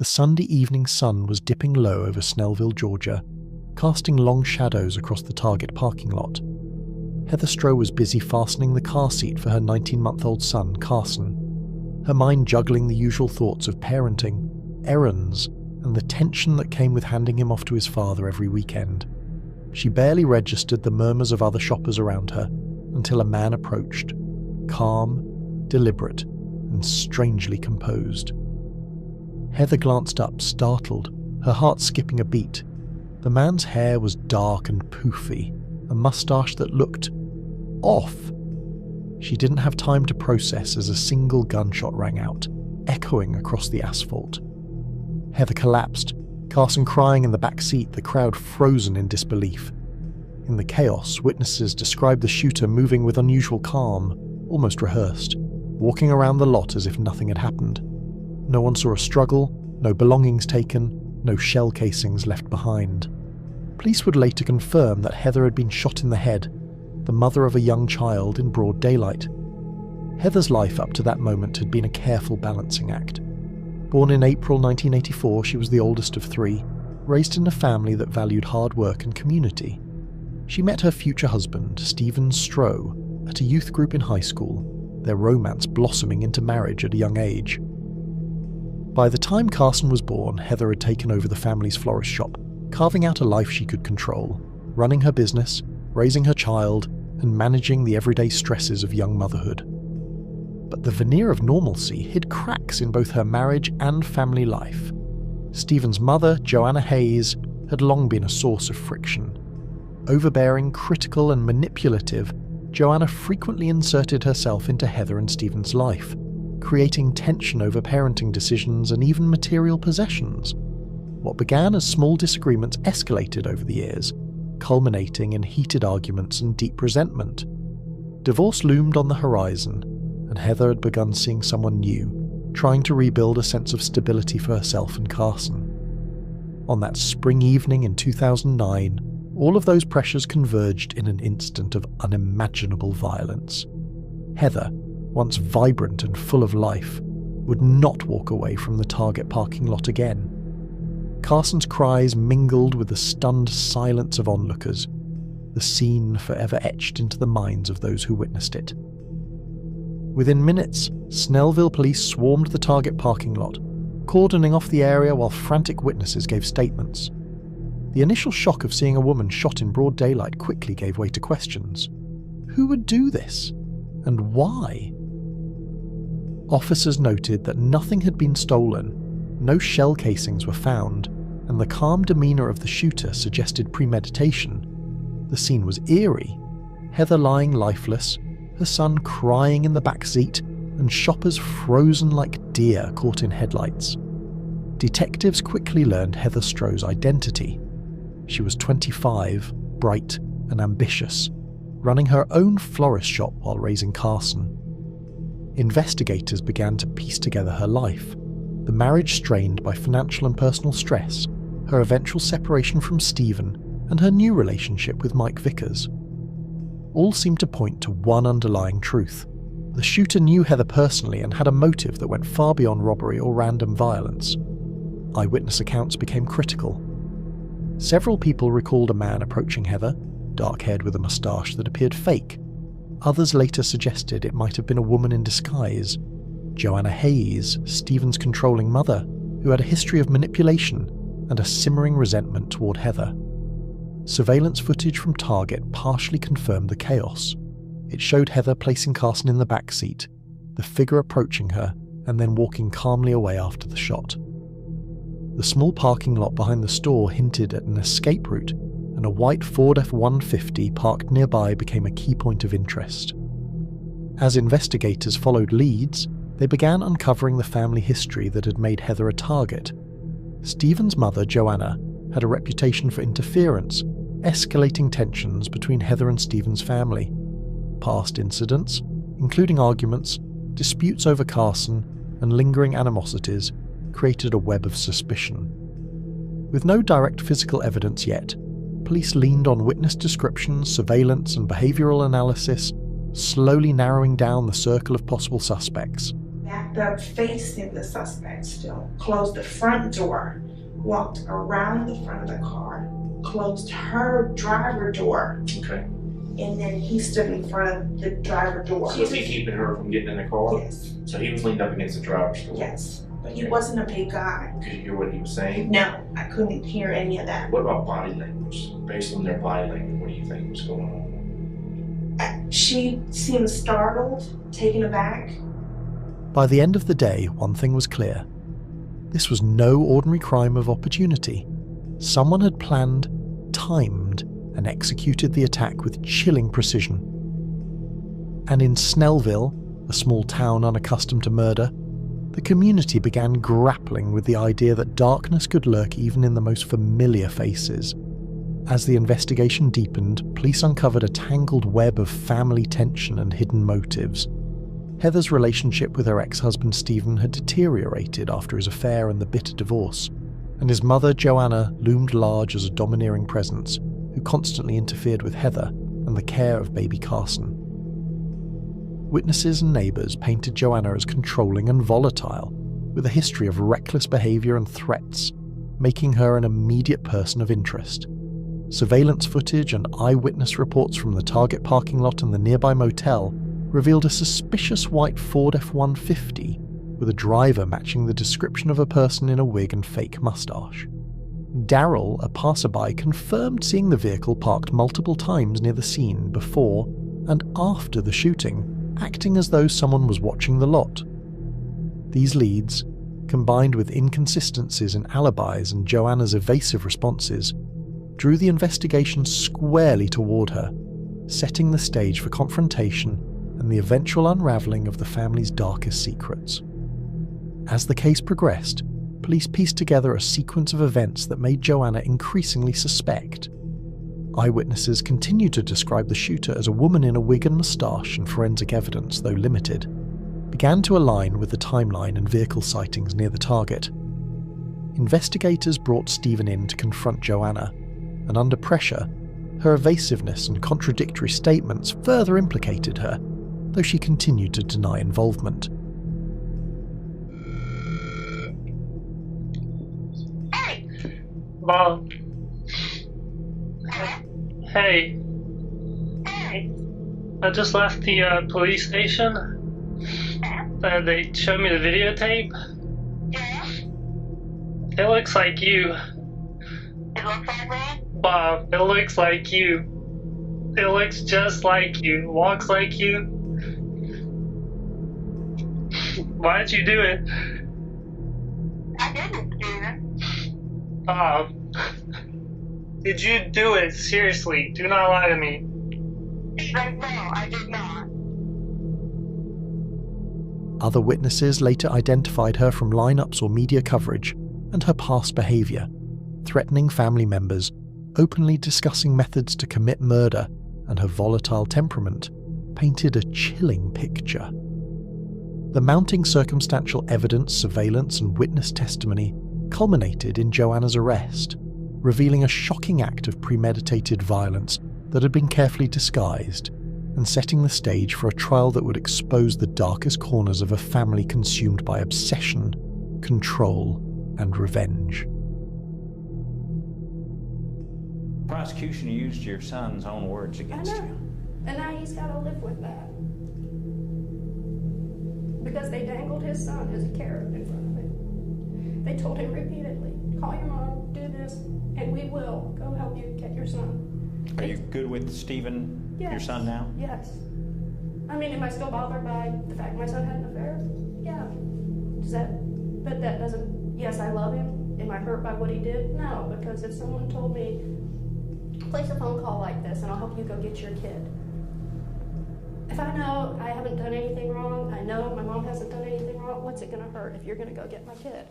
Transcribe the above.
The Sunday evening sun was dipping low over Snellville, Georgia, casting long shadows across the Target parking lot. Heather Strube was busy fastening the car seat for her 19-month-old son, Carson, her mind juggling the usual thoughts of parenting, errands, and the tension that came with handing him off to his father every weekend. She barely registered the murmurs of other shoppers around her until a man approached, calm, deliberate, and strangely composed. Heather glanced up, startled, her heart skipping a beat. The man's hair was dark and poofy, a mustache that looked off. She didn't have time to process as a single gunshot rang out, echoing across the asphalt. Heather collapsed, Carson crying in the back seat, the crowd frozen in disbelief. In the chaos, witnesses described the shooter moving with unusual calm, almost rehearsed, walking around the lot as if nothing had happened. No one saw a struggle, no belongings taken, no shell casings left behind. Police would later confirm that Heather had been shot in the head, the mother of a young child in broad daylight. Heather's life up to that moment had been a careful balancing act. Born in April 1984, she was the oldest of three, raised in a family that valued hard work and community. She met her future husband, Stephen Strube, at a youth group in high school, their romance blossoming into marriage at a young age. By the time Carson was born, Heather had taken over the family's florist shop, carving out a life she could control, running her business, raising her child, and managing the everyday stresses of young motherhood. But the veneer of normalcy hid cracks in both her marriage and family life. Stephen's mother, Joanna Hayes, had long been a source of friction. Overbearing, critical, and manipulative, Joanna frequently inserted herself into Heather and Stephen's life, creating tension over parenting decisions and even material possessions. What began as small disagreements escalated over the years, culminating in heated arguments and deep resentment. Divorce loomed on the horizon, and Heather had begun seeing someone new, trying to rebuild a sense of stability for herself and Carson. On that spring evening in 2009, all of those pressures converged in an instant of unimaginable violence. Heather, once vibrant and full of life, would not walk away from the Target parking lot again. Carson's cries mingled with the stunned silence of onlookers, the scene forever etched into the minds of those who witnessed it. Within minutes, Snellville police swarmed the Target parking lot, cordoning off the area while frantic witnesses gave statements. The initial shock of seeing a woman shot in broad daylight quickly gave way to questions. Who would do this? And why? Officers noted that nothing had been stolen, no shell casings were found, and the calm demeanour of the shooter suggested premeditation. The scene was eerie. Heather lying lifeless, her son crying in the back seat, and shoppers frozen like deer caught in headlights. Detectives quickly learned Heather Strube's identity. She was 25, bright and ambitious, running her own florist shop while raising Carson. Investigators began to piece together her life, the marriage strained by financial and personal stress, her eventual separation from Stephen, and her new relationship with Mike Vickers. All seemed to point to one underlying truth. The shooter knew Heather personally and had a motive that went far beyond robbery or random violence. Eyewitness accounts became critical. Several people recalled a man approaching Heather, dark-haired with a moustache that appeared fake. Others later suggested it might have been a woman in disguise, Joanna Hayes, Stephen's controlling mother, who had a history of manipulation and a simmering resentment toward Heather. Surveillance footage from Target partially confirmed the chaos. It showed Heather placing Carson in the back seat, the figure approaching her, and then walking calmly away after the shot. The small parking lot behind the store hinted at an escape route, and a white Ford F-150 parked nearby became a key point of interest. As investigators followed leads, they began uncovering the family history that had made Heather a target. Stephen's mother, Joanna, had a reputation for interference, escalating tensions between Heather and Stephen's family. Past incidents, including arguments, disputes over Carson, and lingering animosities, created a web of suspicion. With no direct physical evidence yet, police leaned on witness descriptions, surveillance, and behavioural analysis, slowly narrowing down the circle of possible suspects. backed up facing the suspect still, closed the front door, walked around the front of the car, closed her driver door. Okay. And then he stood in front of the driver door. So was he keeping her from getting in the car? Yes. So he was leaned up against the driver's door? Yes. But he wasn't a big guy. Could you hear what he was saying? No, I couldn't hear any of that. What about body language? Based on their body language, what do you think was going on? She seemed startled, taken aback. By the end of the day, one thing was clear. This was no ordinary crime of opportunity. Someone had planned, timed, and executed the attack with chilling precision. And in Snellville, a small town unaccustomed to murder, the community began grappling with the idea that darkness could lurk even in the most familiar faces. As the investigation deepened, police uncovered a tangled web of family tension and hidden motives. Heather's relationship with her ex-husband Stephen had deteriorated after his affair and the bitter divorce, and his mother Joanna loomed large as a domineering presence who constantly interfered with Heather and the care of baby Carson. Witnesses and neighbours painted Joanna as controlling and volatile, with a history of reckless behaviour and threats, making her an immediate person of interest. Surveillance footage and eyewitness reports from the Target parking lot and the nearby motel revealed a suspicious white Ford F-150 with a driver matching the description of a person in a wig and fake moustache. Daryl, a passerby, confirmed seeing the vehicle parked multiple times near the scene before and after the shooting, acting as though someone was watching the lot. These leads, combined with inconsistencies in alibis and Joanna's evasive responses, drew the investigation squarely toward her, setting the stage for confrontation and the eventual unravelling of the family's darkest secrets. As the case progressed, police pieced together a sequence of events that made Joanna increasingly suspect. Eyewitnesses continued to describe the shooter as a woman in a wig and moustache, and forensic evidence, though limited, began to align with the timeline and vehicle sightings near the target. Investigators brought Stephen in to confront Joanna, and under pressure, her evasiveness and contradictory statements further implicated her, though she continued to deny involvement. Hey! Mom. Hey. Hey! I just left the police station, and they showed me the videotape. Yeah? It looks like you. It looks like me? Bob, it looks like you. It looks just like you. Walks like you. Why'd you do it? I didn't do it. Bob. Did you do it? Seriously, do not lie to me. But no, I did not. Other witnesses later identified her from lineups or media coverage and her past behaviour, threatening family members, openly discussing methods to commit murder, and her volatile temperament painted a chilling picture. The mounting circumstantial evidence, surveillance, and witness testimony culminated in Joanna's arrest, revealing a shocking act of premeditated violence that had been carefully disguised, and setting the stage for a trial that would expose the darkest corners of a family consumed by obsession, control, and revenge. Prosecution used your son's own words against I know. you. And now he's got to live with that. Because they dangled his son as a carrot in front of him. They told him repeatedly, call your mom, do this, and we will go help you get your son. Are you good with Stephen, your Yes. son now? Yes. I mean, am I still bothered by the fact my son had an affair? Yeah. But that doesn't, yes, I love him. Am I hurt by what he did? No, because if someone told me, place a phone call like this and I'll help you go get your kid. If I know I haven't done anything wrong, I know my mom hasn't done anything wrong, what's it gonna hurt if you're gonna go get my kid?